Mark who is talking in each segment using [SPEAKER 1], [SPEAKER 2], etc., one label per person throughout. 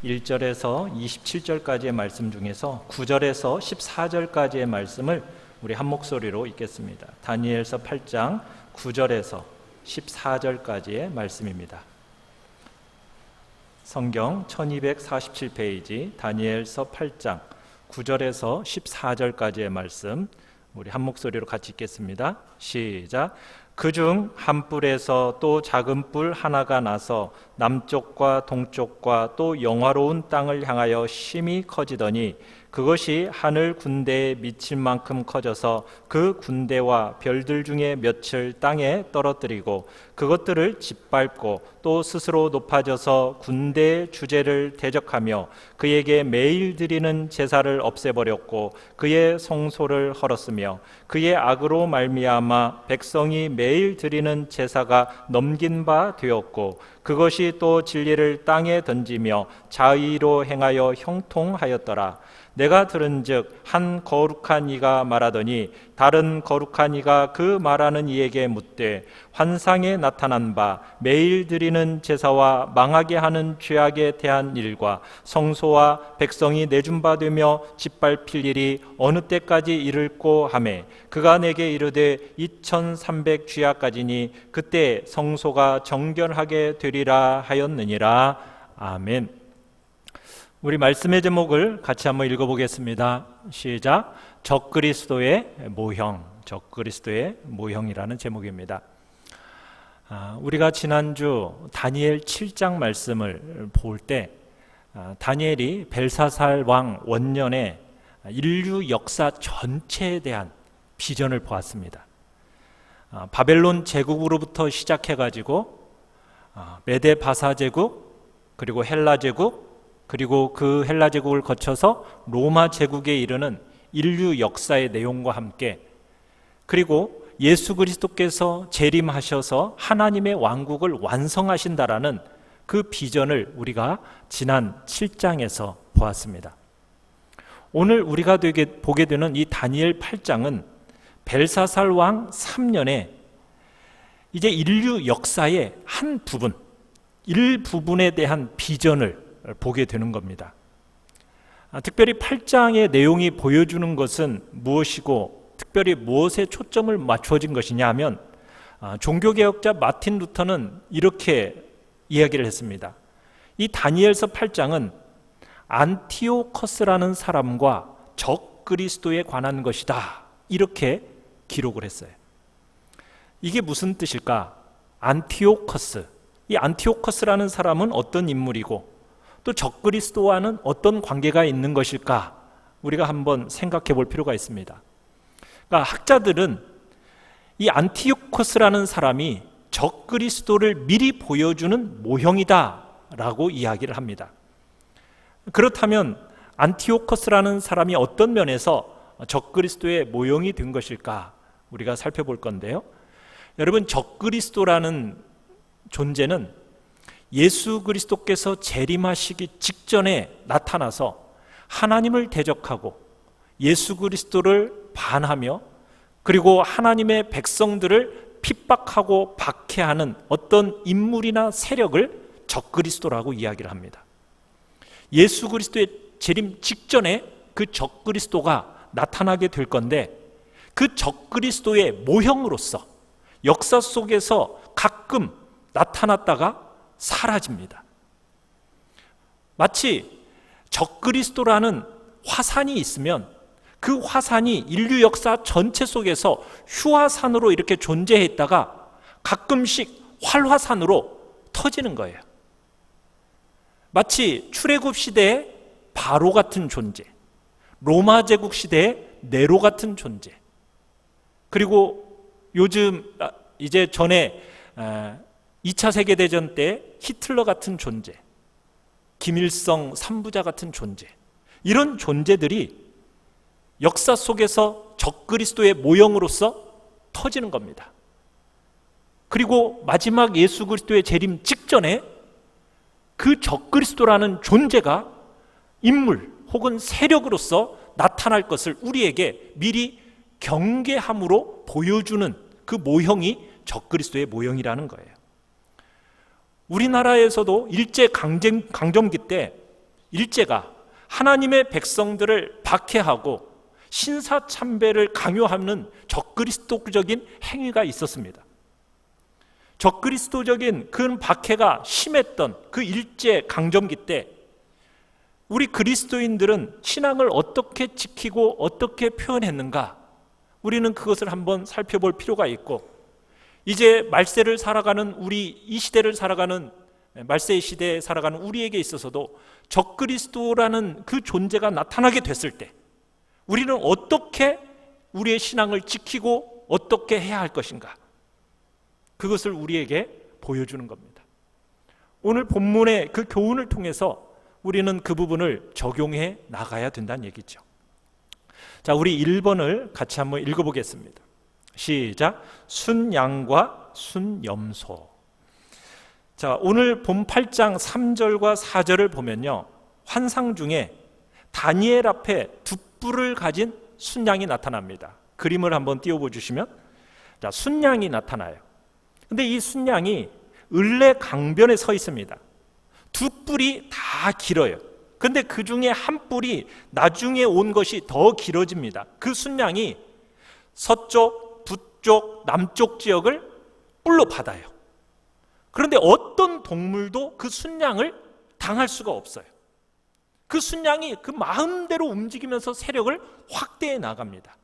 [SPEAKER 1] 1절에서 27절까지의 말씀 중에서 9절에서 14절까지의 말씀을 우리 한 목소리로 읽겠습니다. 다니엘서 8장 9절에서 14절까지의 말씀입니다. 성경 1247페이지 다니엘서 8장 9절에서 14절까지의 말씀 우리 한 목소리로 같이 읽겠습니다. 시작. 그중 한 뿔에서 또 작은 뿔 하나가 나서 남쪽과 동쪽과 또 영화로운 땅을 향하여 심히 커지더니 그것이 하늘 군대에 미칠 만큼 커져서 그 군대와 별들 중에 몇을 땅에 떨어뜨리고 그것들을 짓밟고 또 스스로 높아져서 군대의 주제를 대적하며 그에게 매일 드리는 제사를 없애버렸고 그의 성소를 헐었으며 그의 악으로 말미암아 백성이 매일 드리는 제사가 넘긴 바 되었고 그것이 또 진리를 땅에 던지며 자의로 행하여 형통하였더라. 내가 들은즉 한 거룩한 이가 말하더니 다른 거룩한 이가 그 말하는 이에게 묻되 환상에 나타난 바 매일 드리는 제사와 망하게 하는 죄악에 대한 일과 성소와 백성이 내준 바 되며 짓밟힐 일이 어느 때까지 이를꼬 하매 그가 내게 이르되 2300 주야까지니 그때 성소가 정결하게 되리라 하였느니라. 아멘. 우리 말씀의 제목을 같이 한번 읽어보겠습니다. 시작. 적그리스도의 모형, 적그리스도의 모형이라는 제목입니다. 우리가 지난주 다니엘 7장 말씀을 볼 때 다니엘이 벨사살 왕 원년에 인류 역사 전체에 대한 비전을 보았습니다. 바벨론 제국으로부터 시작해가지고 메데 바사 제국, 그리고 헬라 제국, 그리고 그 헬라 제국을 거쳐서 로마 제국에 이르는 인류 역사의 내용과 함께, 그리고 예수 그리스도께서 재림하셔서 하나님의 왕국을 완성하신다라는 그 비전을 우리가 지난 7장에서 보았습니다. 오늘 우리가 보게 되는 이 다니엘 8장은 벨사살 왕 3년에 이제 인류 역사의 한 부분, 일부분에 대한 비전을 보게 되는 겁니다. 특별히 8장의 내용이 보여주는 것은 무엇이고 특별히 무엇에 초점을 맞춰진 것이냐 하면 종교개혁자 마틴 루터는 이렇게 이야기를 했습니다. 이 다니엘서 8장은 안티오커스라는 사람과 적그리스도에 관한 것이다, 이렇게 기록을 했어요. 이게 무슨 뜻일까? 안티오커스, 이 안티오커스라는 사람은 어떤 인물이고 또 적그리스도와는 어떤 관계가 있는 것일까? 우리가 한번 생각해 볼 필요가 있습니다. 그러니까 학자들은 이 안티오커스라는 사람이 적그리스도를 미리 보여주는 모형이다 라고 이야기를 합니다. 그렇다면 안티오커스라는 사람이 어떤 면에서 적그리스도의 모형이 된 것일까? 우리가 살펴볼 건데요. 여러분, 적그리스도라는 존재는 예수 그리스도께서 재림하시기 직전에 나타나서 하나님을 대적하고 예수 그리스도를 반하며 그리고 하나님의 백성들을 핍박하고 박해하는 어떤 인물이나 세력을 적그리스도라고 이야기를 합니다. 예수 그리스도의 재림 직전에 그 적그리스도가 나타나게 될 건데 그 적그리스도의 모형으로서 역사 속에서 가끔 나타났다가 사라집니다. 마치 적그리스도라는 화산이 있으면 그 화산이 인류 역사 전체 속에서 휴화산으로 이렇게 존재했다가 가끔씩 활화산으로 터지는 거예요. 마치 출애굽 시대의 바로 같은 존재, 로마 제국 시대의 네로 같은 존재, 그리고 요즘 이제 전에 2차 세계대전 때 히틀러 같은 존재, 김일성 3부자 같은 존재, 이런 존재들이 역사 속에서 적그리스도의 모형으로서 터지는 겁니다. 그리고 마지막 예수 그리스도의 재림 직전에 그 적그리스도라는 존재가 인물 혹은 세력으로서 나타날 것을 우리에게 미리 경계함으로 보여주는 그 모형이 적그리스도의 모형이라는 거예요. 우리나라에서도 일제 강점기 때 일제가 하나님의 백성들을 박해하고 신사참배를 강요하는 적그리스도적인 행위가 있었습니다. 적그리스도적인 그 박해가 심했던 그 일제 강점기 때 우리 그리스도인들은 신앙을 어떻게 지키고 어떻게 표현했는가, 우리는 그것을 한번 살펴볼 필요가 있고, 이제 말세를 살아가는 우리, 이 시대를 살아가는, 말세 시대에 살아가는 우리에게 있어서도 적그리스도라는 그 존재가 나타나게 됐을 때 우리는 어떻게 우리의 신앙을 지키고 어떻게 해야 할 것인가, 그것을 우리에게 보여주는 겁니다. 오늘 본문의 그 교훈을 통해서 우리는 그 부분을 적용해 나가야 된다는 얘기죠. 자, 우리 1번을 같이 한번 읽어보겠습니다. 시작. 순양과 순염소. 자, 오늘 본 8장 3절과 4절을 보면요, 환상 중에 다니엘 앞에 두 뿔을 가진 순양이 나타납니다. 그림을 한번 띄워보시면, 자, 순양이 나타나요. 근데 이 순양이 을레 강변에 서 있습니다. 두 뿔이 다 길어요. 근데 그 중에 한 뿔이 나중에 온 것이 더 길어집니다. 그 순양이 서쪽, 북쪽, 남쪽 지역을 뿔로 받아요. 그런데 어떤 동물도 그 순양을 당할 수가 없어요. 그 순양이 그 마음대로 움직이면서 세력을 확대해 나갑니다.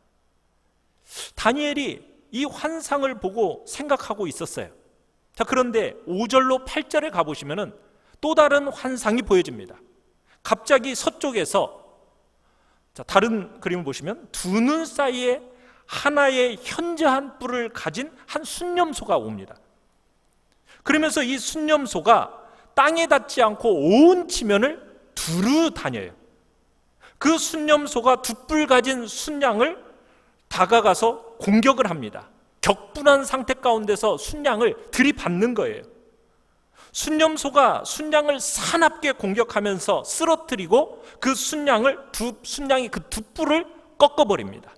[SPEAKER 1] 다니엘이 이 환상을 보고 생각하고 있었어요. 자, 그런데 5절로 8절에 가보시면은 또 다른 환상이 보여집니다. 갑자기 서쪽에서, 자, 다른 그림을 보시면 두 눈 사이에 하나의 현저한 뿔을 가진 한 순념소가 옵니다. 그러면서 이 순념소가 땅에 닿지 않고 온 지면을 두루 다녀요. 그 순념소가 두 뿔 가진 순양을 다가가서 공격을 합니다. 격분한 상태 가운데서 순양을 들이받는 거예요. 순념소가 순양을 사납게 공격하면서 쓰러뜨리고 그 순양이 그 두 뿔을 꺾어버립니다.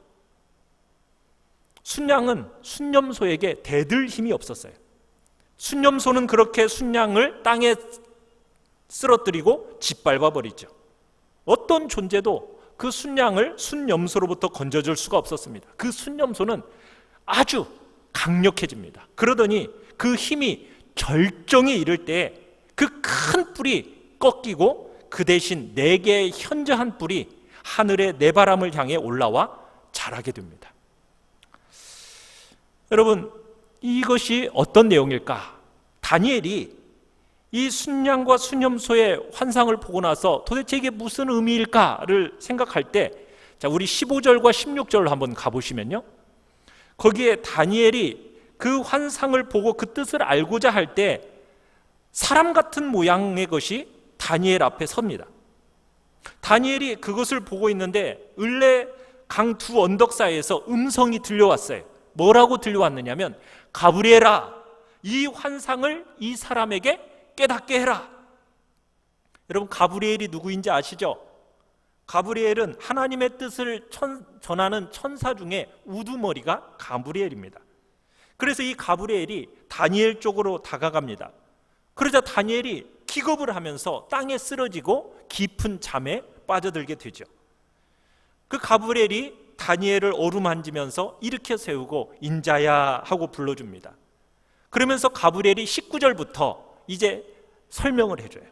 [SPEAKER 1] 순양은 순념소에게 대들 힘이 없었어요. 순념소는 그렇게 순양을 땅에 쓰러뜨리고 짓밟아 버리죠. 어떤 존재도 그 순념소로부터 건져줄 수가 없었습니다. 그 순념소는 아주 강력해집니다. 그러더니 그 힘이 절정에 이를 때 그 큰 뿔이 꺾이고 그 대신 4개의 현저한 뿔이 하늘의 네 바람을 향해 올라와 자라게 됩니다. 여러분, 이것이 어떤 내용일까? 다니엘이 이 순양과 순염소의 환상을 보고 나서 도대체 이게 무슨 의미일까를 생각할 때, 자, 우리 15절과 16절로 한번 가보시면요, 거기에 다니엘이 그 환상을 보고 그 뜻을 알고자 할 때 사람 같은 모양의 것이 다니엘 앞에 섭니다. 다니엘이 그것을 보고 있는데 을레 강 두 언덕 사이에서 음성이 들려왔어요. 뭐라고 들려왔느냐면, 가브리엘아, 이 환상을 이 사람에게 깨닫게 해라. 여러분, 가브리엘이 누구인지 아시죠? 가브리엘은 하나님의 뜻을 전하는 천사 중에 우두머리가 가브리엘입니다. 그래서 이 가브리엘이 다니엘 쪽으로 다가갑니다. 그러자 다니엘이 기겁을 하면서 땅에 쓰러지고 깊은 잠에 빠져들게 되죠. 그 가브리엘이 다니엘을 어루만지면서 일으켜 세우고 인자야 하고 불러줍니다. 그러면서 가브리엘이 19절부터 이제 설명을 해줘요.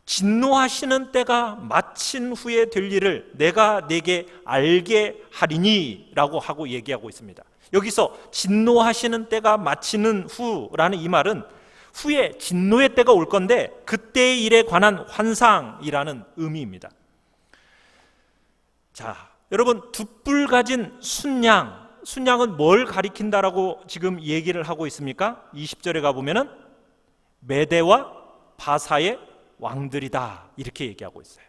[SPEAKER 1] 진노하시는 때가 마친 후에 될 일을 내가 내게 알게 하리니 라고 하고 얘기하고 있습니다. 여기서 진노하시는 때가 마치는 후라는 이 말은 후에 진노의 때가 올 건데 그때의 일에 관한 환상이라는 의미입니다. 자, 여러분, 두 뿔 가진 순양은 뭘 가리킨다라고 지금 얘기를 하고 있습니까? 20절에 가보면은 메대와 바사의 왕들이다 이렇게 얘기하고 있어요.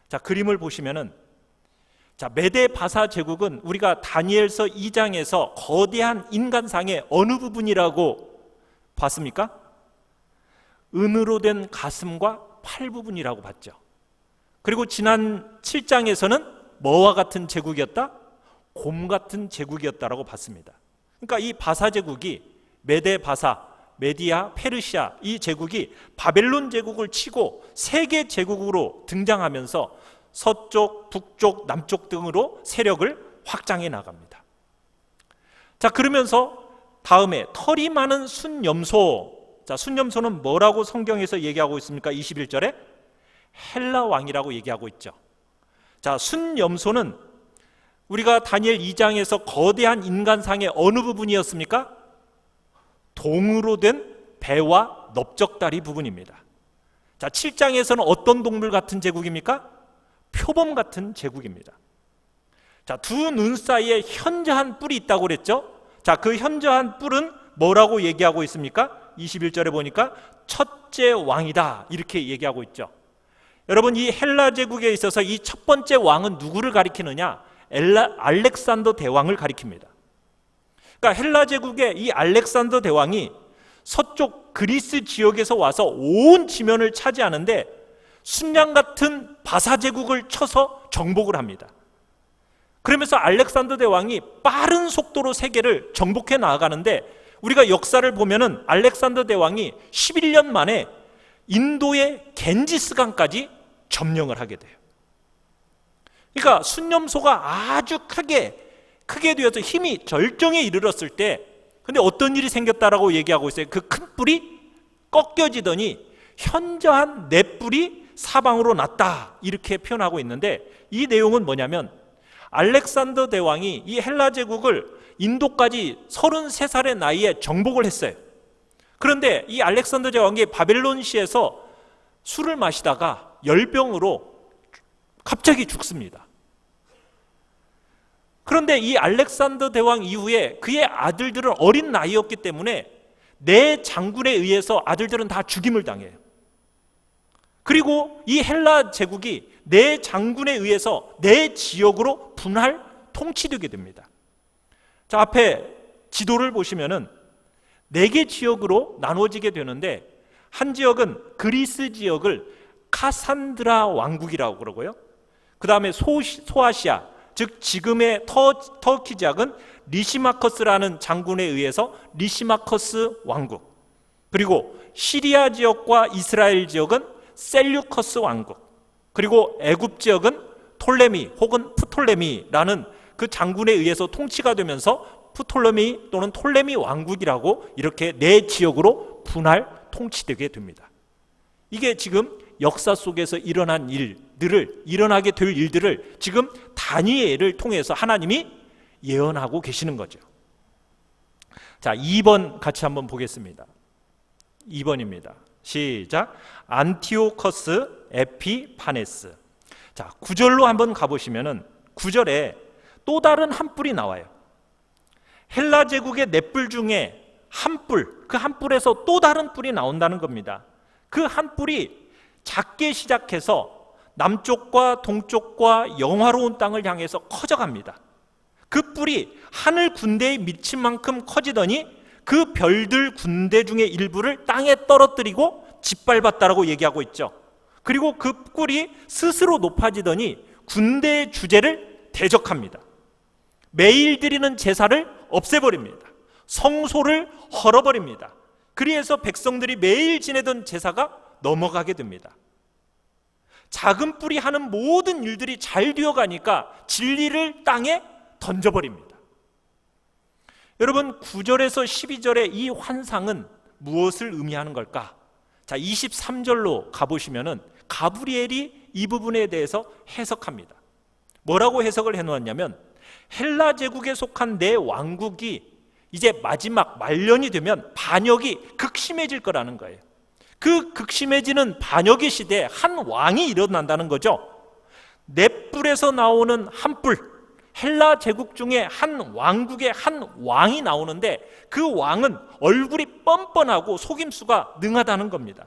[SPEAKER 1] 자, 그림을 보시면은, 자, 메대 바사 제국은 우리가 다니엘서 2장에서 거대한 인간상의 어느 부분이라고 봤습니까? 은으로 된 가슴과 팔 부분이라고 봤죠. 그리고 지난 7장에서는 뭐와 같은 제국이었다? 곰 같은 제국이었다라고 봤습니다. 그러니까 이 바사 제국이 메대 바사, 메디아, 페르시아 이 제국이 바벨론 제국을 치고 세계 제국으로 등장하면서 서쪽, 북쪽, 남쪽 등으로 세력을 확장해 나갑니다. 자, 그러면서 다음에 털이 많은 순염소. 자, 순염소는 뭐라고 성경에서 얘기하고 있습니까? 21절에 헬라 왕이라고 얘기하고 있죠. 자, 순염소는 우리가 다니엘 2장에서 거대한 인간상의 어느 부분이었습니까? 동으로 된 배와 넓적다리 부분입니다. 자, 7장에서는 어떤 동물 같은 제국입니까? 표범 같은 제국입니다. 자, 두 눈 사이에 현저한 뿔이 있다고 그랬죠? 자, 그 현저한 뿔은 뭐라고 얘기하고 있습니까? 21절에 보니까 첫째 왕이다 이렇게 얘기하고 있죠. 여러분, 이 헬라 제국에 있어서 이 첫 번째 왕은 누구를 가리키느냐? 알렉산더 대왕을 가리킵니다. 그러니까 헬라 제국의 이 알렉산더 대왕이 서쪽 그리스 지역에서 와서 온 지면을 차지하는데 순양 같은 바사 제국을 쳐서 정복을 합니다. 그러면서 알렉산더 대왕이 빠른 속도로 세계를 정복해 나아가는데 우리가 역사를 보면은 알렉산더 대왕이 11년 만에 인도의 겐지스강까지 점령을 하게 돼요. 그러니까 순염소가 아주 크게 되어서 힘이 절정에 이르렀을 때 근데 어떤 일이 생겼다라고 얘기하고 있어요. 그 큰 뿔이 꺾여지더니 현저한 네 뿔이 사방으로 났다 이렇게 표현하고 있는데 이 내용은 뭐냐면 알렉산더 대왕이 이 헬라 제국을 인도까지 33살의 나이에 정복을 했어요. 그런데 이 알렉산더 대왕이 바벨론시에서 술을 마시다가 열병으로 갑자기 죽습니다. 그런데 이 알렉산더 대왕 이후에 그의 아들들은 어린 나이였기 때문에 네 장군에 의해서 아들들은 다 죽임을 당해요. 그리고 이 헬라 제국이 네 장군에 의해서 네 지역으로 분할 통치되게 됩니다. 자, 앞에 지도를 보시면은 네 개 지역으로 나눠지게 되는데 한 지역은 그리스 지역을 카산드라 왕국이라고 그러고요. 그 다음에 소아시아, 즉 지금의 터키 지역은 리시마커스라는 장군에 의해서 리시마커스 왕국, 그리고 시리아 지역과 이스라엘 지역은 셀류커스 왕국, 그리고 애굽 지역은 톨레미 혹은 프톨레미라는 그 장군에 의해서 통치가 되면서 프톨레미 또는 톨레미 왕국이라고 이렇게 네 지역으로 분할 통치되게 됩니다. 이게 지금 역사 속에서 일어나게 될 일들을 지금 다니엘을 통해서 하나님이 예언하고 계시는 거죠. 자, 2번 같이 한번 보겠습니다. 2번입니다. 시작. 안티오커스 에피파네스. 자, 9절로 한번 가보시면은 9절에 또 다른 한 뿔이 나와요. 헬라 제국의 네 뿔 중에 한 뿔, 그 한 뿔에서 또 다른 뿔이 나온다는 겁니다. 그 한 뿔이 작게 시작해서 남쪽과 동쪽과 영화로운 땅을 향해서 커져갑니다. 그 뿔이 하늘 군대에 미친 만큼 커지더니 그 별들 군대 중에 일부를 땅에 떨어뜨리고 짓밟았다라고 얘기하고 있죠. 그리고 그 뿔이 스스로 높아지더니 군대의 주제를 대적합니다. 매일 드리는 제사를 없애버립니다. 성소를 헐어버립니다. 그래서 백성들이 매일 지내던 제사가 넘어가게 됩니다. 작은 뿔이 하는 모든 일들이 잘 되어가니까 진리를 땅에 던져버립니다. 여러분, 9절에서 12절의 이 환상은 무엇을 의미하는 걸까? 자, 23절로 가보시면은 가브리엘이 이 부분에 대해서 해석합니다. 뭐라고 해석을 해놓았냐면 헬라 제국에 속한 네 왕국이 이제 마지막 말년이 되면 반역이 극심해질 거라는 거예요. 그 극심해지는 반역의 시대에 한 왕이 일어난다는 거죠. 네 뿔에서 나오는 한 뿔, 헬라 제국 중에 한 왕국의 한 왕이 나오는데 그 왕은 얼굴이 뻔뻔하고 속임수가 능하다는 겁니다.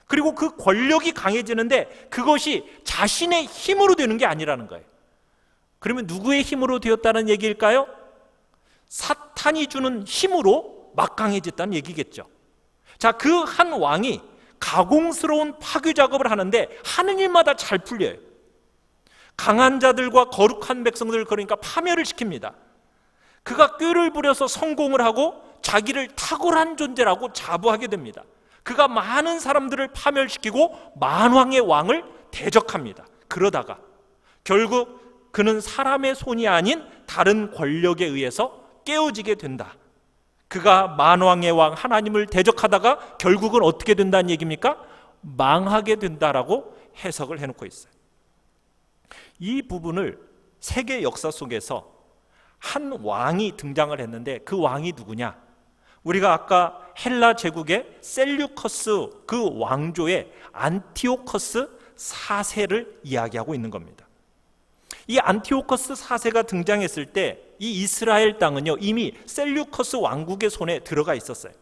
[SPEAKER 1] 그리고 그 권력이 강해지는데 그것이 자신의 힘으로 되는 게 아니라는 거예요. 그러면 누구의 힘으로 되었다는 얘기일까요? 사탄이 주는 힘으로 막강해졌다는 얘기겠죠. 자, 그 한 왕이 가공스러운 파괴 작업을 하는데 하는 일마다 잘 풀려요. 강한 자들과 거룩한 백성들, 그러니까 파멸을 시킵니다. 그가 꾀를 부려서 성공을 하고 자기를 탁월한 존재라고 자부하게 됩니다. 그가 많은 사람들을 파멸시키고 만왕의 왕을 대적합니다. 그러다가 결국 그는 사람의 손이 아닌 다른 권력에 의해서 깨어지게 된다. 그가 만왕의 왕 하나님을 대적하다가 결국은 어떻게 된다는 얘기입니까? 망하게 된다라고 해석을 해놓고 있어요. 이 부분을 세계 역사 속에서 한 왕이 등장을 했는데 그 왕이 누구냐? 우리가 아까 헬라 제국의 셀류커스 그 왕조의 안티오커스 4세를 이야기하고 있는 겁니다. 이 안티오커스 4세가 등장했을 때 이 이스라엘 땅은요 이미 셀류커스 왕국의 손에 들어가 있었어요.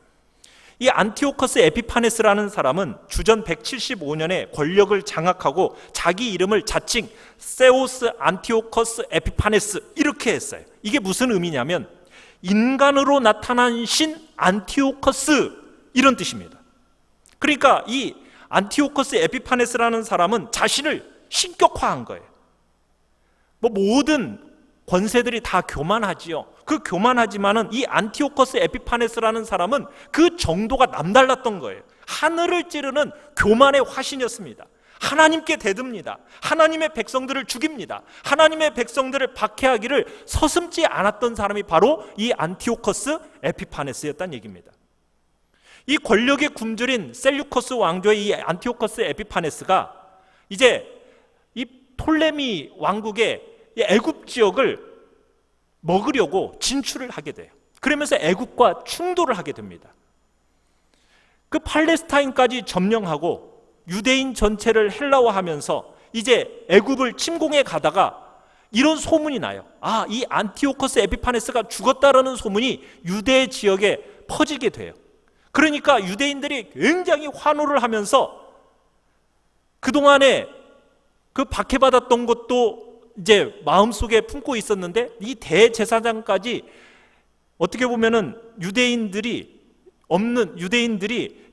[SPEAKER 1] 이 안티오커스 에피파네스라는 사람은 주전 175년에 권력을 장악하고 자기 이름을 자칭 세우스 안티오커스 에피파네스 이렇게 했어요. 이게 무슨 의미냐면 인간으로 나타난 신 안티오커스 이런 뜻입니다. 그러니까 이 안티오커스 에피파네스라는 사람은 자신을 신격화한 거예요. 모든 권세들이 다 교만하지요. 그 교만하지만은 이 안티오커스 에피파네스라는 사람은 그 정도가 남달랐던 거예요. 하늘을 찌르는 교만의 화신이었습니다. 하나님께 대듭니다. 하나님의 백성들을 죽입니다. 하나님의 백성들을 박해하기를 서슴지 않았던 사람이 바로 이 안티오커스 에피파네스였다는 얘기입니다. 이 권력의 굶주린 셀류커스 왕조의 이 안티오커스 에피파네스가 이제 이 톨레미 왕국의 애굽 지역을 먹으려고 진출을 하게 돼요. 그러면서 애굽과 충돌을 하게 됩니다. 그 팔레스타인까지 점령하고 유대인 전체를 헬라화하면서 이제 애굽을 침공해 가다가 이런 소문이 나요. 이 안티오커스 에피파네스가 죽었다라는 소문이 유대 지역에 퍼지게 돼요. 그러니까 유대인들이 굉장히 환호를 하면서 그동안에 그 박해받았던 것도 이제 마음속에 품고 있었는데 이 대제사장까지 어떻게 보면은 유대인들이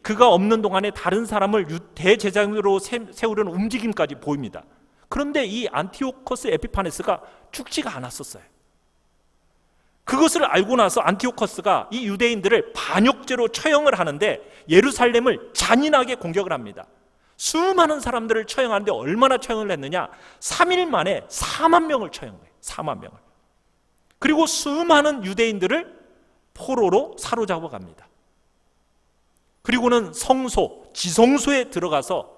[SPEAKER 1] 그가 없는 동안에 다른 사람을 대제사장으로 세우려는 움직임까지 보입니다. 그런데 이 안티오커스 에피파네스가 죽지가 않았었어요. 그것을 알고 나서 안티오커스가 이 유대인들을 반역죄로 처형을 하는데 예루살렘을 잔인하게 공격을 합니다. 수많은 사람들을 처형하는데 얼마나 처형을 했느냐? 3일 만에 4만 명을 처형해요. 4만 명을. 그리고 수많은 유대인들을 포로로 사로잡아 갑니다. 그리고는 성소, 지성소에 들어가서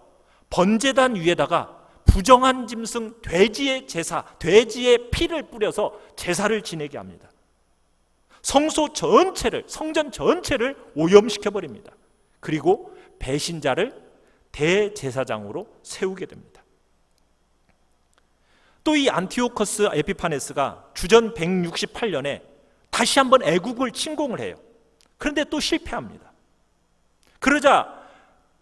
[SPEAKER 1] 번제단 위에다가 부정한 짐승 돼지의 제사, 돼지의 피를 뿌려서 제사를 지내게 합니다. 성소 전체를, 성전 전체를 오염시켜버립니다. 그리고 배신자를 대제사장으로 세우게 됩니다. 또 이 안티오커스 에피파네스가 주전 168년에 다시 한번 애국을 침공을 해요. 그런데 또 실패합니다. 그러자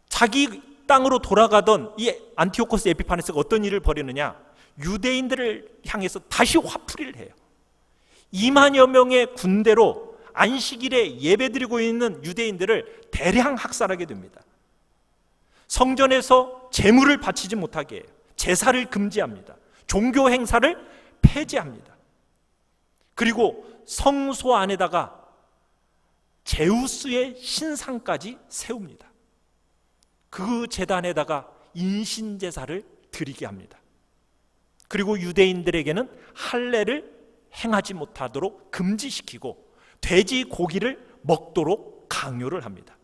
[SPEAKER 1] 자기 땅으로 돌아가던 이 안티오커스 에피파네스가 어떤 일을 벌이느냐? 유대인들을 향해서 다시 화풀이를 해요. 2만여 명의 군대로 안식일에 예배드리고 있는 유대인들을 대량 학살하게 됩니다. 성전에서 제물을 바치지 못하게 해요. 제사를 금지합니다. 종교 행사를 폐지합니다. 그리고 성소 안에다가 제우스의 신상까지 세웁니다. 그 제단에다가 인신제사를 드리게 합니다. 그리고 유대인들에게는 할례를 행하지 못하도록 금지시키고 돼지 고기를 먹도록 강요를 합니다.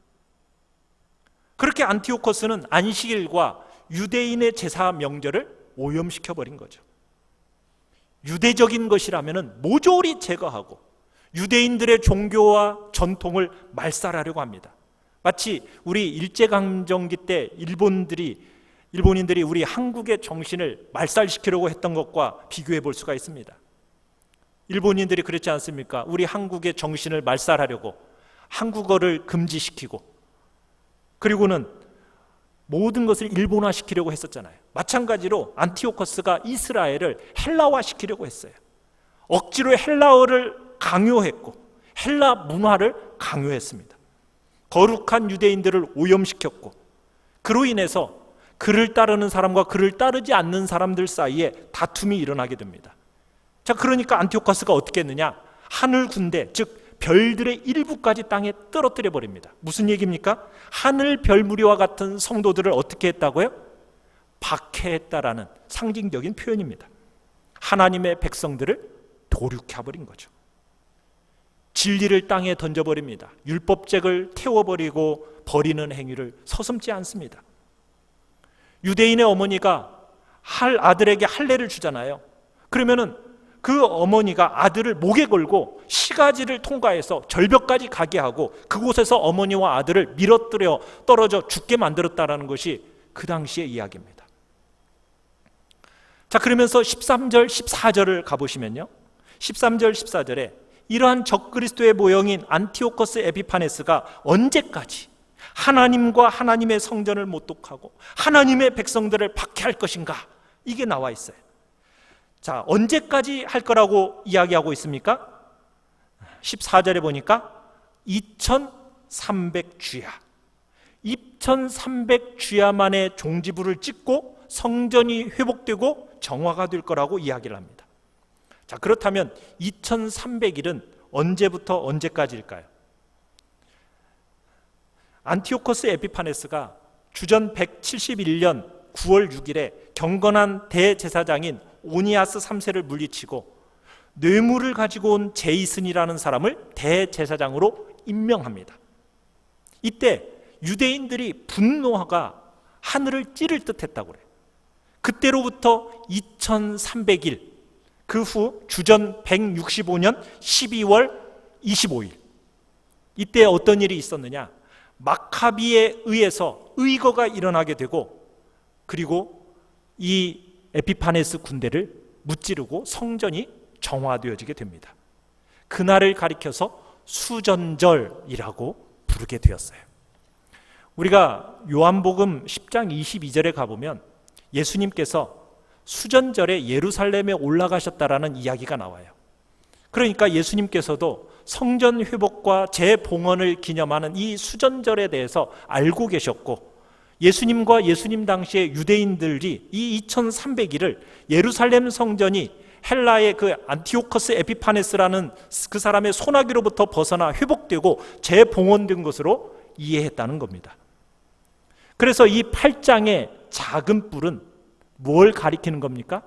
[SPEAKER 1] 그렇게 안티오커스는 안식일과 유대인의 제사 명절을 오염시켜버린 거죠. 유대적인 것이라면 모조리 제거하고 유대인들의 종교와 전통을 말살하려고 합니다. 마치 우리 일제강점기 때 일본인들이 우리 한국의 정신을 말살시키려고 했던 것과 비교해 볼 수가 있습니다. 일본인들이 그랬지 않습니까? 우리 한국의 정신을 말살하려고 한국어를 금지시키고 그리고는 모든 것을 일본화시키려고 했었잖아요. 마찬가지로 안티오커스가 이스라엘을 헬라화시키려고 했어요. 억지로 헬라어를 강요했고 헬라 문화를 강요했습니다. 거룩한 유대인들을 오염시켰고 그로 인해서 그를 따르는 사람과 그를 따르지 않는 사람들 사이에 다툼이 일어나게 됩니다. 자, 그러니까 안티오커스가 어떻게 했느냐? 하늘 군대, 즉 별들의 일부까지 땅에 떨어뜨려 버립니다. 무슨 얘기입니까? 하늘 별 무리와 같은 성도들을 어떻게 했다고요? 박해했다라는 상징적인 표현입니다. 하나님의 백성들을 도륙해버린 거죠. 진리를 땅에 던져버립니다. 율법책을 태워버리고 버리는 행위를 서슴지 않습니다. 유대인의 어머니가 아들에게 할례를 주잖아요. 그러면은 그 어머니가 아들을 목에 걸고 시가지를 통과해서 절벽까지 가게 하고 그곳에서 어머니와 아들을 밀어뜨려 떨어져 죽게 만들었다라는 것이 그 당시의 이야기입니다. 자, 그러면서 13절, 14절을 가보시면요, 13절, 14절에 이러한 적그리스도의 모형인 안티오코스 에피파네스가 언제까지 하나님과 하나님의 성전을 모독하고 하나님의 백성들을 박해할 것인가, 이게 나와 있어요. 자, 언제까지 할 거라고 이야기하고 있습니까? 14절에 보니까 2300주야 2300주야 만에 종지부를 찍고 성전이 회복되고 정화가 될 거라고 이야기를 합니다. 자, 그렇다면 2300일은 언제부터 언제까지일까요? 안티오코스 에피파네스가 주전 171년 9월 6일에 경건한 대제사장인 오니아스 3세를 물리치고 뇌물을 가지고 온 제이슨이라는 사람을 대제사장으로 임명합니다. 이때 유대인들이 분노가 하늘을 찌를 듯 했다고 그래요. 그때로부터 2300일, 그 후 주전 165년 12월 25일, 이때 어떤 일이 있었느냐? 마카비에 의해서 의거가 일어나게 되고, 그리고 이 에피파네스 군대를 무찌르고 성전이 정화되어지게 됩니다. 그날을 가리켜서 수전절이라고 부르게 되었어요. 우리가 요한복음 10장 22절에 가보면 예수님께서 수전절에 예루살렘에 올라가셨다라는 이야기가 나와요. 그러니까 예수님께서도 성전 회복과 재봉헌을 기념하는 이 수전절에 대해서 알고 계셨고, 예수님과 예수님 당시의 유대인들이 이 2300일을 예루살렘 성전이 헬라의 그 안티오코스 에피파네스라는 그 사람의 소나기로부터 벗어나 회복되고 재봉헌된 것으로 이해했다는 겁니다. 그래서 이 8장의 작은 뿔은 뭘 가리키는 겁니까?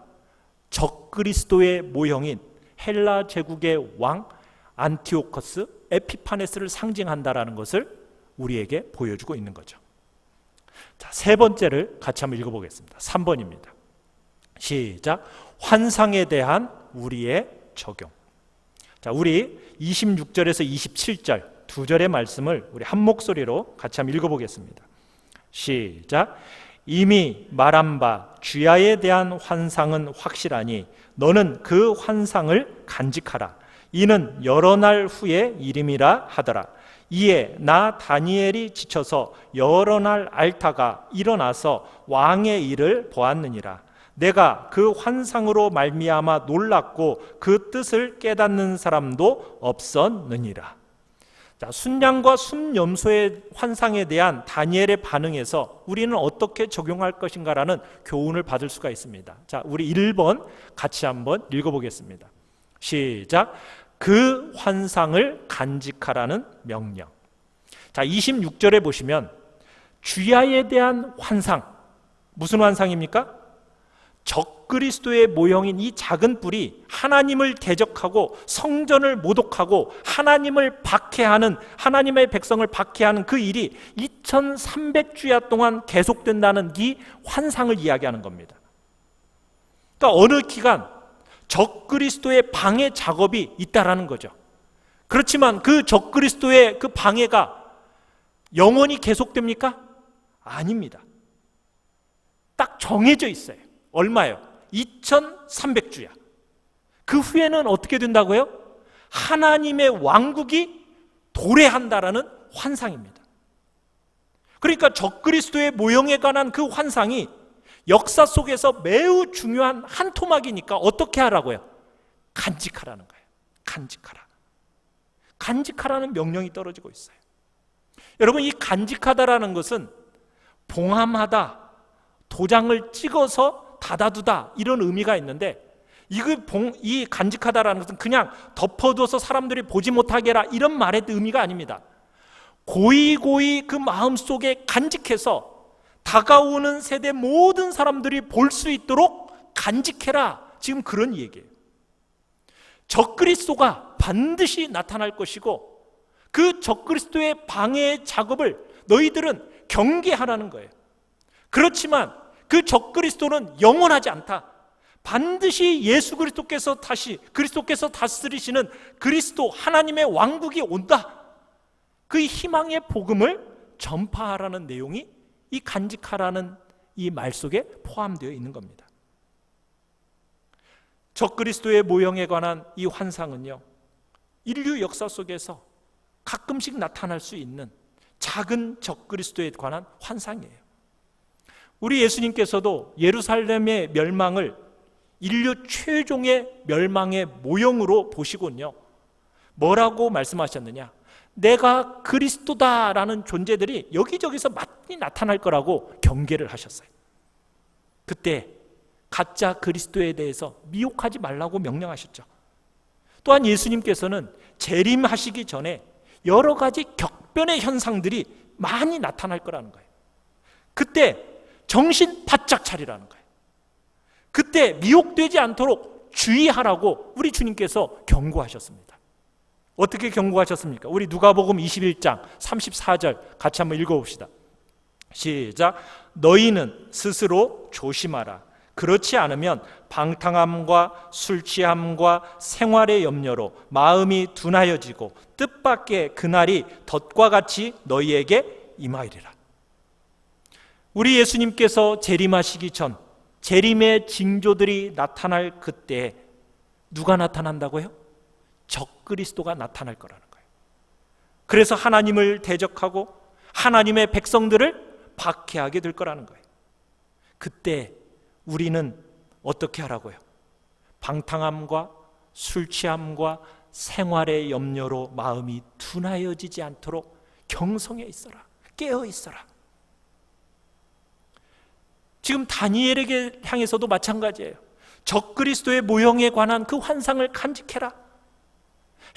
[SPEAKER 1] 적그리스도의 모형인 헬라 제국의 왕 안티오코스 에피파네스를 상징한다라는 것을 우리에게 보여주고 있는 거죠. 자, 세 번째를 같이 한번 읽어보겠습니다. 3번입니다. 시작. 환상에 대한 우리의 적용. 자, 우리 26절에서 27절 두 절의 말씀을 우리 한 목소리로 같이 한번 읽어보겠습니다. 시작. 이미 말한 바 주야에 대한 환상은 확실하니 너는 그 환상을 간직하라. 이는 여러 날 후의 일임이라 하더라. 이에 나 다니엘이 지쳐서 여러 날 앓다가 일어나서 왕의 일을 보았느니라. 내가 그 환상으로 말미암아 놀랐고 그 뜻을 깨닫는 사람도 없었느니라. 자, 순양과 순염소의 환상에 대한 다니엘의 반응에서 우리는 어떻게 적용할 것인가라는 교훈을 받을 수가 있습니다. 자, 우리 1번 같이 한번 읽어보겠습니다. 시작. 그 환상을 간직하라는 명령. 자, 26절에 보시면 주야에 대한 환상, 무슨 환상입니까? 적그리스도의 모형인 이 작은 뿔이 하나님을 대적하고 성전을 모독하고 하나님을 박해하는, 하나님의 백성을 박해하는 그 일이 2300주야 동안 계속된다는 이 환상을 이야기하는 겁니다. 그러니까 어느 기간 적그리스도의 방해 작업이 있다라는 거죠. 그렇지만 그 적그리스도의 그 방해가 영원히 계속됩니까? 아닙니다. 딱 정해져 있어요. 얼마요? 2300주야. 그 후에는 어떻게 된다고요? 하나님의 왕국이 도래한다라는 환상입니다. 그러니까 적그리스도의 모형에 관한 그 환상이 역사 속에서 매우 중요한 한 토막이니까 어떻게 하라고요? 간직하라는 거예요. 간직하라. 간직하라는 명령이 떨어지고 있어요. 여러분, 이 간직하다라는 것은 봉함하다, 도장을 찍어서 닫아두다, 이런 의미가 있는데, 이 간직하다라는 것은 그냥 덮어둬서 사람들이 보지 못하게 해라 이런 말의 의미가 아닙니다. 고이고이 그 마음속에 간직해서 다가오는 세대 모든 사람들이 볼 수 있도록 간직해라, 지금 그런 얘기예요. 적그리스도가 반드시 나타날 것이고 그 적그리스도의 방해 작업을 너희들은 경계하라는 거예요. 그렇지만 그 적그리스도는 영원하지 않다. 반드시 예수 그리스도께서 다스리시는 그리스도 하나님의 왕국이 온다. 그 희망의 복음을 전파하라는 내용이 이 간직하라는 이 말 속에 포함되어 있는 겁니다. 적그리스도의 모형에 관한 이 환상은요, 인류 역사 속에서 가끔씩 나타날 수 있는 작은 적그리스도에 관한 환상이에요. 우리 예수님께서도 예루살렘의 멸망을 인류 최종의 멸망의 모형으로 보시군요, 뭐라고 말씀하셨느냐? 내가 그리스도다라는 존재들이 여기저기서 많이 나타날 거라고 경계를 하셨어요. 그때 가짜 그리스도에 대해서 미혹하지 말라고 명령하셨죠. 또한 예수님께서는 재림하시기 전에 여러 가지 격변의 현상들이 많이 나타날 거라는 거예요. 그때 정신 바짝 차리라는 거예요. 그때 미혹되지 않도록 주의하라고 우리 주님께서 경고하셨습니다. 어떻게 경고하셨습니까? 우리 누가복음 21장 34절 같이 한번 읽어봅시다. 시작. 너희는 스스로 조심하라. 그렇지 않으면 방탕함과 술 취함과 생활의 염려로 마음이 둔하여지고 뜻밖의 그날이 덫과 같이 너희에게 임하리라. 우리 예수님께서 재림하시기 전 재림의 징조들이 나타날 그때 누가 나타난다고요? 적그리스도가 나타날 거라는 거예요. 그래서 하나님을 대적하고 하나님의 백성들을 박해하게 될 거라는 거예요. 그때 우리는 어떻게 하라고요? 방탕함과 술 취함과 생활의 염려로 마음이 둔하여지지 않도록 경성에 있어라, 깨어 있어라. 지금 다니엘에게 향해서도 마찬가지예요. 적그리스도의 모형에 관한 그 환상을 간직해라.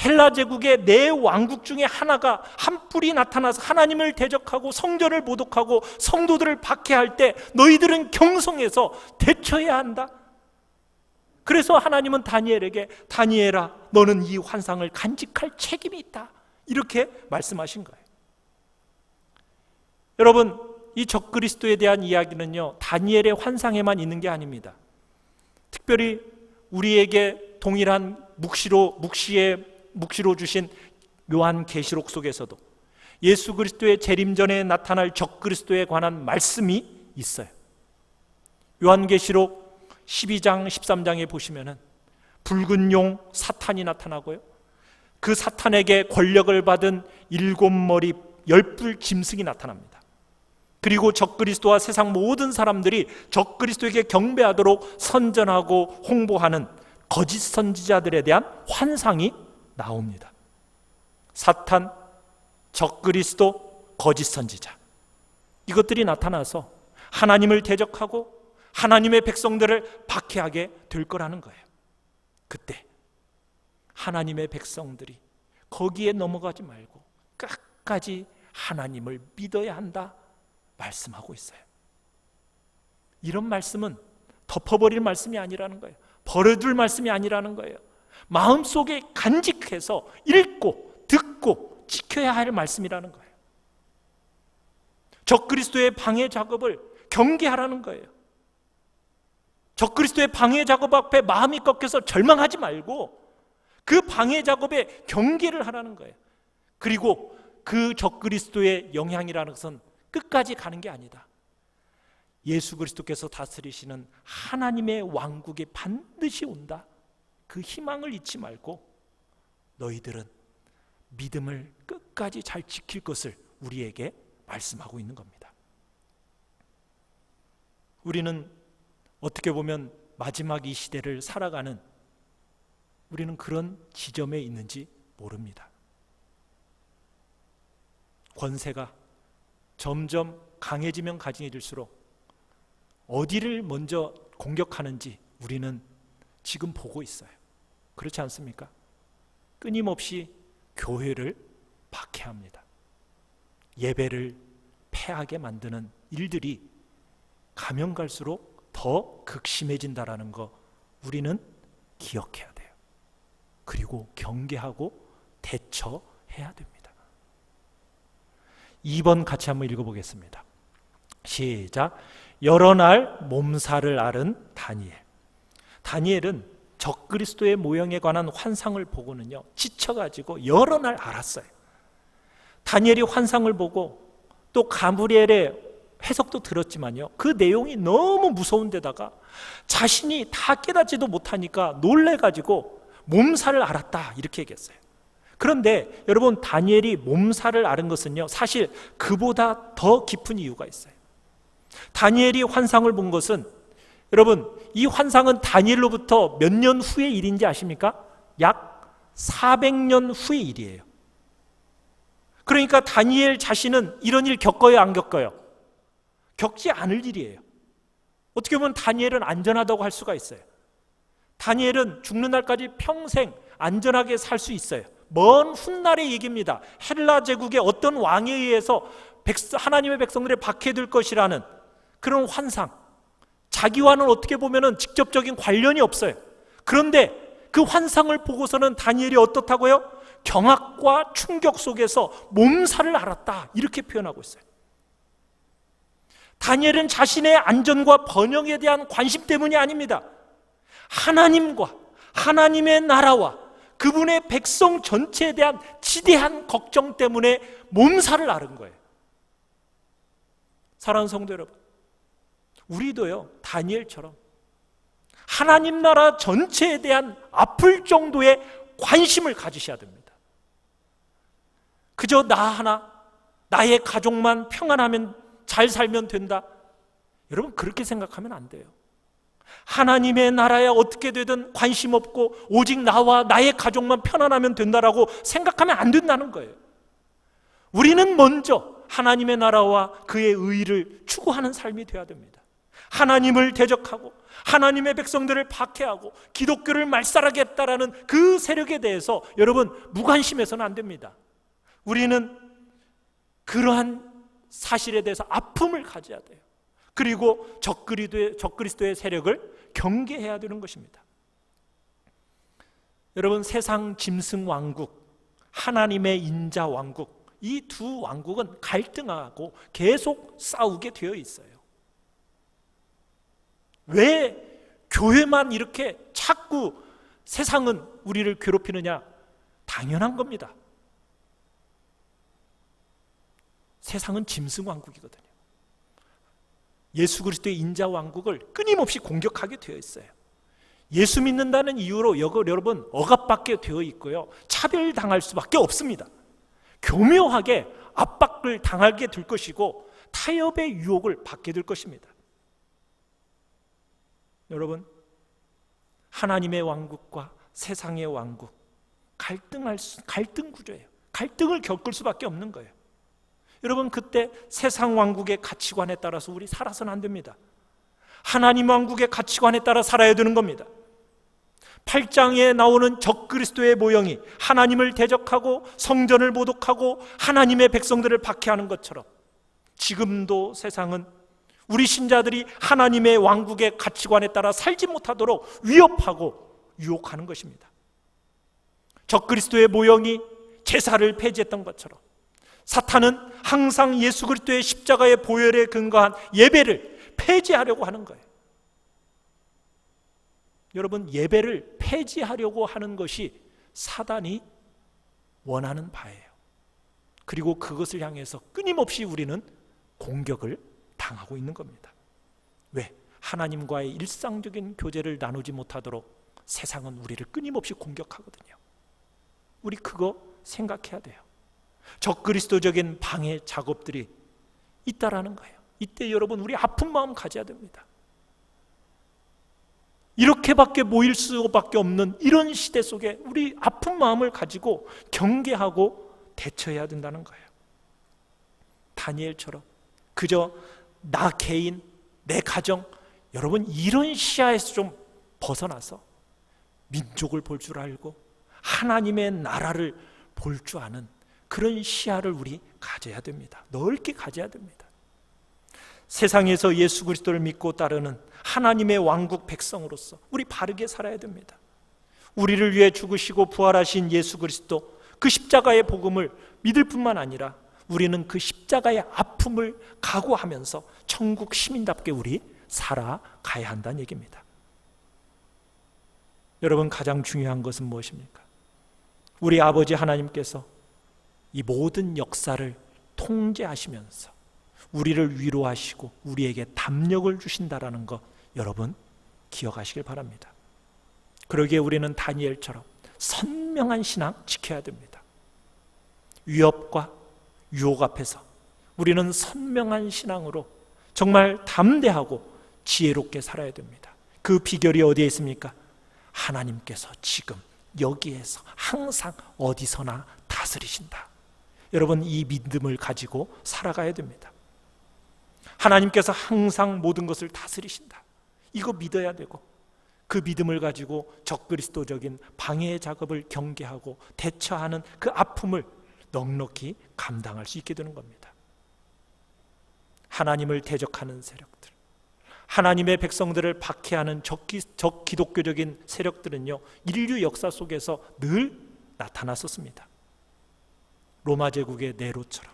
[SPEAKER 1] 헬라 제국의 네 왕국 중에 하나가 한 뿔이 나타나서 하나님을 대적하고 성전을 모독하고 성도들을 박해할 때 너희들은 경성에서 대처해야 한다. 그래서 하나님은 다니엘에게 다니엘아, 너는 이 환상을 간직할 책임이 있다, 이렇게 말씀하신 거예요. 여러분, 이 적그리스도에 대한 이야기는요, 다니엘의 환상에만 있는 게 아닙니다. 특별히 우리에게 동일한 묵시로 주신 요한계시록 속에서도 예수 그리스도의 재림 전에 나타날 적그리스도에 관한 말씀이 있어요. 요한계시록 12장 13장에 보시면은 붉은 용 사탄이 나타나고요, 그 사탄에게 권력을 받은 7머리 10뿔 짐승이 나타납니다. 그리고 적그리스도와 세상 모든 사람들이 적그리스도에게 경배하도록 선전하고 홍보하는 거짓 선지자들에 대한 환상이 나옵니다. 사탄, 적그리스도, 거짓 선지자, 이것들이 나타나서 하나님을 대적하고 하나님의 백성들을 박해하게 될 거라는 거예요. 그때 하나님의 백성들이 거기에 넘어가지 말고 끝까지 하나님을 믿어야 한다 말씀하고 있어요. 이런 말씀은 덮어버릴 말씀이 아니라는 거예요. 버려둘 말씀이 아니라는 거예요. 마음속에 간직해서 읽고 듣고 지켜야 할 말씀이라는 거예요. 적그리스도의 방해 작업을 경계하라는 거예요. 적그리스도의 방해 작업 앞에 마음이 꺾여서 절망하지 말고 그 방해 작업에 경계를 하라는 거예요. 그리고 그 적그리스도의 영향이라는 것은 끝까지 가는 게 아니다. 예수 그리스도께서 다스리시는 하나님의 왕국이 반드시 온다. 그 희망을 잊지 말고 너희들은 믿음을 끝까지 잘 지킬 것을 우리에게 말씀하고 있는 겁니다. 우리는 어떻게 보면 마지막 이 시대를 살아가는, 우리는 그런 지점에 있는지 모릅니다. 권세가 점점 강해지면 강해질수록 어디를 먼저 공격하는지 우리는 지금 보고 있어요. 그렇지 않습니까? 끊임없이 교회를 박해합니다. 예배를 패하게 만드는 일들이 가면 갈수록 더 극심해진다라는 거 우리는 기억해야 돼요. 그리고 경계하고 대처해야 됩니다. 2번 같이 한번 읽어보겠습니다. 시작. 여러 날 몸살을 앓은 다니엘. 다니엘은 적그리스도의 모형에 관한 환상을 보고는요, 지쳐가지고 여러 날 앓았어요. 다니엘이 환상을 보고 또 가브리엘의 해석도 들었지만요, 그 내용이 너무 무서운 데다가 자신이 다 깨닫지도 못하니까 놀래가지고 몸살을 앓았다 이렇게 얘기했어요. 그런데 여러분, 다니엘이 몸살을 앓은 것은요, 사실 그보다 더 깊은 이유가 있어요. 다니엘이 환상을 본 것은, 여러분, 이 환상은 다니엘로부터 몇 년 후의 일인지 아십니까? 약 400년 후의 일이에요. 그러니까 다니엘 자신은 이런 일 겪어요, 안 겪어요? 겪지 않을 일이에요. 어떻게 보면 다니엘은 안전하다고 할 수가 있어요. 다니엘은 죽는 날까지 평생 안전하게 살 수 있어요. 먼 훗날의 얘기입니다. 헬라 제국의 어떤 왕에 의해서 하나님의 백성들의 박해될 것이라는 그런 환상, 자기와는 어떻게 보면 직접적인 관련이 없어요. 그런데 그 환상을 보고서는 다니엘이 어떻다고요? 경악과 충격 속에서 몸살을 앓았다 이렇게 표현하고 있어요. 다니엘은 자신의 안전과 번영에 대한 관심 때문이 아닙니다. 하나님과 하나님의 나라와 그분의 백성 전체에 대한 지대한 걱정 때문에 몸살을 앓은 거예요. 사랑하는 성도 여러분, 우리도요, 다니엘처럼 하나님 나라 전체에 대한 아플 정도의 관심을 가지셔야 됩니다. 그저 나 하나, 나의 가족만 평안하면, 잘 살면 된다. 여러분, 그렇게 생각하면 안 돼요. 하나님의 나라에 어떻게 되든 관심 없고 오직 나와 나의 가족만 편안하면 된다라고 생각하면 안 된다는 거예요. 우리는 먼저 하나님의 나라와 그의 의의를 추구하는 삶이 되어야 됩니다. 하나님을 대적하고 하나님의 백성들을 박해하고 기독교를 말살하겠다라는 그 세력에 대해서 여러분, 무관심해서는 안 됩니다. 우리는 그러한 사실에 대해서 아픔을 가져야 돼요. 그리고 적그리스도의 세력을 경계해야 되는 것입니다. 여러분, 세상 짐승 왕국, 하나님의 인자 왕국, 이 두 왕국은 갈등하고 계속 싸우게 되어 있어요. 왜 교회만 이렇게 자꾸 세상은 우리를 괴롭히느냐? 당연한 겁니다. 세상은 짐승 왕국이거든요. 예수 그리스도의 인자 왕국을 끊임없이 공격하게 되어 있어요. 예수 믿는다는 이유로 여러분 억압받게 되어 있고요, 차별당할 수밖에 없습니다. 교묘하게 압박을 당하게 될 것이고 타협의 유혹을 받게 될 것입니다. 여러분, 하나님의 왕국과 세상의 왕국, 갈등 구조예요. 갈등을 겪을 수밖에 없는 거예요. 여러분, 그때 세상 왕국의 가치관에 따라서 우리 살아서는 안 됩니다. 하나님 왕국의 가치관에 따라 살아야 되는 겁니다. 8장에 나오는 적그리스도의 모형이 하나님을 대적하고 성전을 모독하고 하나님의 백성들을 박해하는 것처럼 지금도 세상은 우리 신자들이 하나님의 왕국의 가치관에 따라 살지 못하도록 위협하고 유혹하는 것입니다. 적그리스도의 모형이 제사를 폐지했던 것처럼 사탄은 항상 예수 그리스도의 십자가의 보혈에 근거한 예배를 폐지하려고 하는 거예요. 여러분, 예배를 폐지하려고 하는 것이 사단이 원하는 바예요. 그리고 그것을 향해서 끊임없이 우리는 공격을 당하고 있는 겁니다. 왜? 하나님과의 일상적인 교제를 나누지 못하도록 세상은 우리를 끊임없이 공격하거든요. 우리 그거 생각해야 돼요. 적그리스도적인 방해 작업들이 있다라는 거예요. 이때 여러분, 우리 아픈 마음 가져야 됩니다. 이렇게밖에 모일 수밖에 없는 이런 시대 속에 우리 아픈 마음을 가지고 경계하고 대처해야 된다는 거예요. 다니엘처럼 그저 나 개인, 내 가정, 여러분 이런 시야에서 좀 벗어나서 민족을 볼 줄 알고 하나님의 나라를 볼 줄 아는 그런 시야를 우리 가져야 됩니다. 넓게 가져야 됩니다. 세상에서 예수 그리스도를 믿고 따르는 하나님의 왕국 백성으로서 우리 바르게 살아야 됩니다. 우리를 위해 죽으시고 부활하신 예수 그리스도, 그 십자가의 복음을 믿을 뿐만 아니라 우리는 그 십자가의 아픔을 각오하면서 천국 시민답게 우리 살아가야 한다는 얘기입니다. 여러분, 가장 중요한 것은 무엇입니까? 우리 아버지 하나님께서 이 모든 역사를 통제하시면서 우리를 위로하시고 우리에게 담력을 주신다라는 것, 여러분 기억하시길 바랍니다. 그러기에 우리는 다니엘처럼 선명한 신앙 지켜야 됩니다. 위협과 유혹 앞에서 우리는 선명한 신앙으로 정말 담대하고 지혜롭게 살아야 됩니다. 그 비결이 어디에 있습니까? 하나님께서 지금 여기에서 항상 어디서나 다스리신다. 여러분, 이 믿음을 가지고 살아가야 됩니다. 하나님께서 항상 모든 것을 다스리신다. 이거 믿어야 되고, 그 믿음을 가지고 적그리스도적인 방해 작업을 경계하고 대처하는 그 아픔을 넉넉히 감당할 수 있게 되는 겁니다. 하나님을 대적하는 세력들, 하나님의 백성들을 박해하는 적기독교적인 세력들은요, 인류 역사 속에서 늘 나타났었습니다. 로마 제국의 네로처럼,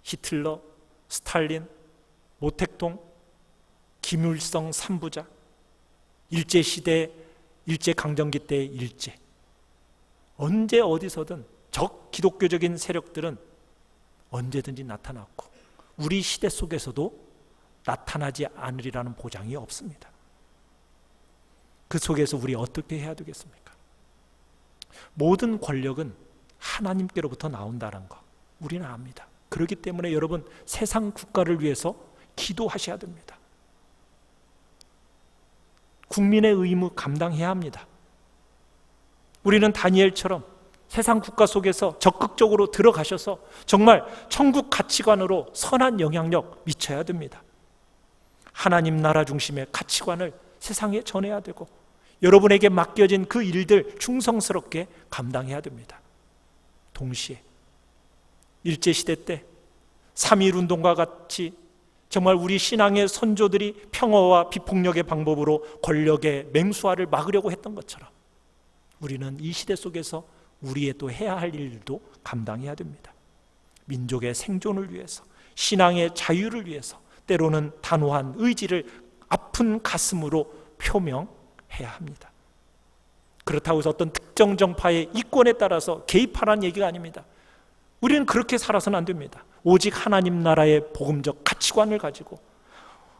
[SPEAKER 1] 히틀러, 스탈린, 모택동, 김일성 3부자, 일제시대, 일제강점기 때의 일제, 언제 어디서든 적기독교적인 세력들은 언제든지 나타났고 우리 시대 속에서도 나타나지 않으리라는 보장이 없습니다. 그 속에서 우리 어떻게 해야 되겠습니까? 모든 권력은 하나님께로부터 나온다는 거 우리는 압니다. 그렇기 때문에 여러분, 세상 국가를 위해서 기도하셔야 됩니다. 국민의 의무 감당해야 합니다. 우리는 다니엘처럼 세상 국가 속에서 적극적으로 들어가셔서 정말 천국 가치관으로 선한 영향력 미쳐야 됩니다. 하나님 나라 중심의 가치관을 세상에 전해야 되고 여러분에게 맡겨진 그 일들 충성스럽게 감당해야 됩니다. 동시에 일제시대 때 3.1운동과 같이 정말 우리 신앙의 선조들이 평화와 비폭력의 방법으로 권력의 맹수화를 막으려고 했던 것처럼 우리는 이 시대 속에서 우리의 또 해야 할 일도 감당해야 됩니다. 민족의 생존을 위해서, 신앙의 자유를 위해서 때로는 단호한 의지를 아픈 가슴으로 표명해야 합니다. 그렇다고 해서 어떤 특정 정파의 이권에 따라서 개입하라는 얘기가 아닙니다. 우리는 그렇게 살아서는 안 됩니다. 오직 하나님 나라의 복음적 가치관을 가지고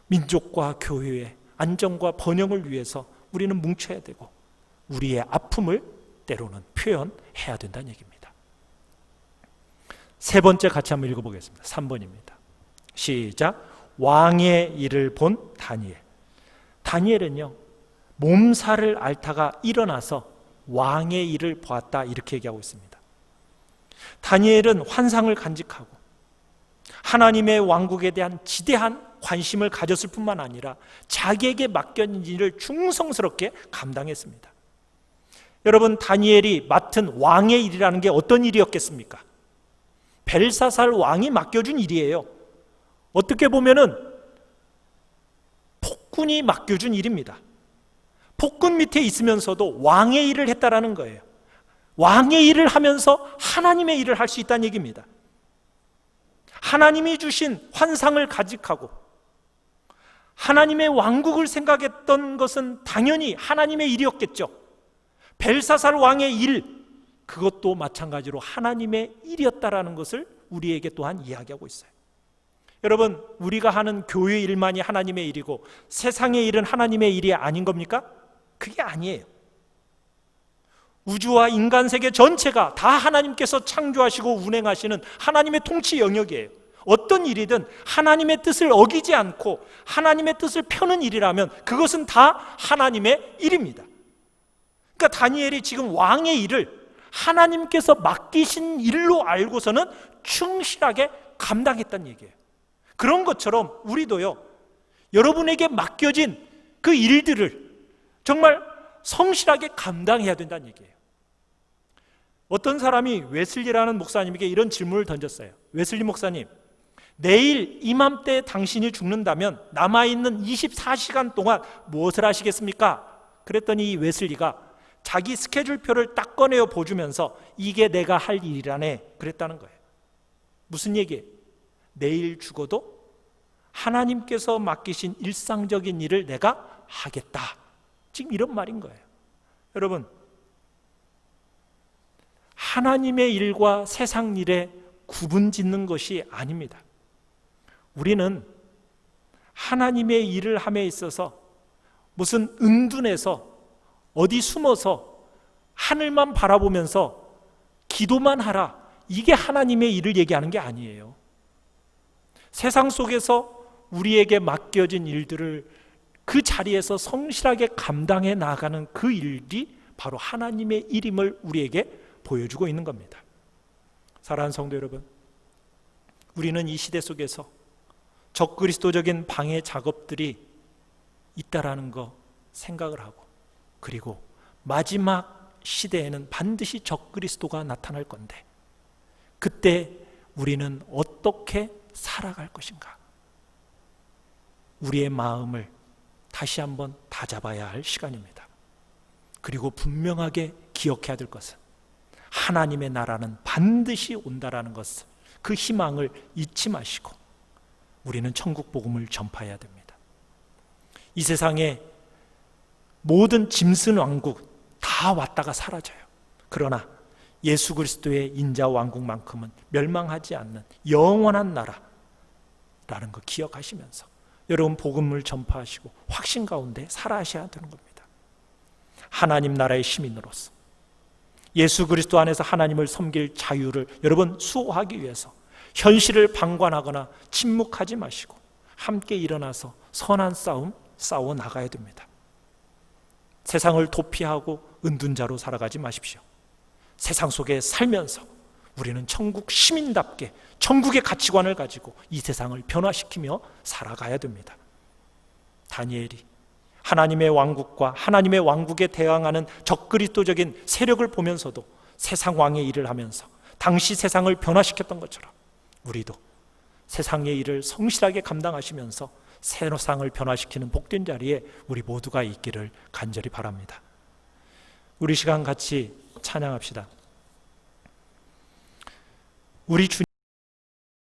[SPEAKER 1] 민족과 교회의 안정과 번영을 위해서 우리는 뭉쳐야 되고 우리의 아픔을 때로는 표현해야 된다는 얘기입니다. 세 번째 같이 한번 읽어보겠습니다. 3번입니다. 시작. 왕의 일을 본 다니엘. 다니엘은요, 몸살을 앓다가 일어나서 왕의 일을 보았다, 이렇게 얘기하고 있습니다. 다니엘은 환상을 간직하고 하나님의 왕국에 대한 지대한 관심을 가졌을 뿐만 아니라 자기에게 맡겨진 일을 충성스럽게 감당했습니다. 여러분, 다니엘이 맡은 왕의 일이라는 게 어떤 일이었겠습니까? 벨사살 왕이 맡겨준 일이에요. 어떻게 보면은 폭군이 맡겨준 일입니다. 폭군 밑에 있으면서도 왕의 일을 했다라는 거예요. 왕의 일을 하면서 하나님의 일을 할 수 있다는 얘기입니다. 하나님이 주신 환상을 가직하고 하나님의 왕국을 생각했던 것은 당연히 하나님의 일이었겠죠. 벨사살 왕의 일, 그것도 마찬가지로 하나님의 일이었다라는 것을 우리에게 또한 이야기하고 있어요. 여러분, 우리가 하는 교회 일만이 하나님의 일이고 세상의 일은 하나님의 일이 아닌 겁니까? 그게 아니에요. 우주와 인간 세계 전체가 다 하나님께서 창조하시고 운행하시는 하나님의 통치 영역이에요. 어떤 일이든 하나님의 뜻을 어기지 않고 하나님의 뜻을 펴는 일이라면 그것은 다 하나님의 일입니다. 그러니까 다니엘이 지금 왕의 일을 하나님께서 맡기신 일로 알고서는 충실하게 감당했다는 얘기예요. 그런 것처럼 우리도요, 여러분에게 맡겨진 그 일들을 정말 성실하게 감당해야 된다는 얘기예요. 어떤 사람이 웨슬리라는 목사님에게 이런 질문을 던졌어요. 웨슬리 목사님, 내일 이맘때 당신이 죽는다면 남아있는 24시간 동안 무엇을 하시겠습니까? 그랬더니 이 웨슬리가 자기 스케줄표를 딱 꺼내어 보여주면서 이게 내가 할 일이라네 그랬다는 거예요. 무슨 얘기예요? 내일 죽어도 하나님께서 맡기신 일상적인 일을 내가 하겠다. 지금 이런 말인 거예요. 여러분, 하나님의 일과 세상 일에 구분 짓는 것이 아닙니다. 우리는 하나님의 일을 함에 있어서 무슨 은둔해서 어디 숨어서 하늘만 바라보면서 기도만 하라, 이게 하나님의 일을 얘기하는 게 아니에요. 세상 속에서 우리에게 맡겨진 일들을 그 자리에서 성실하게 감당해 나가는 그 일이 바로 하나님의 일임을 우리에게 보여주고 있는 겁니다. 사랑하는 성도 여러분, 우리는 이 시대 속에서 적그리스도적인 방해 작업들이 있다라는 거 생각을 하고, 그리고 마지막 시대에는 반드시 적그리스도가 나타날 건데 그때 우리는 어떻게 살아갈 것인가? 우리의 마음을 다시 한번 다잡아야 할 시간입니다. 그리고 분명하게 기억해야 될 것은 하나님의 나라는 반드시 온다라는 것을, 그 희망을 잊지 마시고 우리는 천국 복음을 전파해야 됩니다. 이 세상에 모든 짐승 왕국 다 왔다가 사라져요. 그러나 예수 그리스도의 인자 왕국만큼은 멸망하지 않는 영원한 나라라는 거 기억하시면서 여러분 복음을 전파하시고 확신 가운데 살아가셔야 되는 겁니다. 하나님 나라의 시민으로서 예수 그리스도 안에서 하나님을 섬길 자유를 여러분 수호하기 위해서 현실을 방관하거나 침묵하지 마시고 함께 일어나서 선한 싸움 싸워 나가야 됩니다. 세상을 도피하고 은둔자로 살아가지 마십시오. 세상 속에 살면서 우리는 천국 시민답게 천국의 가치관을 가지고 이 세상을 변화시키며 살아가야 됩니다. 다니엘이 하나님의 왕국과 하나님의 왕국에 대항하는 적그리스도적인 세력을 보면서도 세상 왕의 일을 하면서 당시 세상을 변화시켰던 것처럼 우리도 세상의 일을 성실하게 감당하시면서 세상을 변화시키는 복된 자리에 우리 모두가 있기를 간절히 바랍니다. 우리 시간 같이 찬양합시다. 우리 주님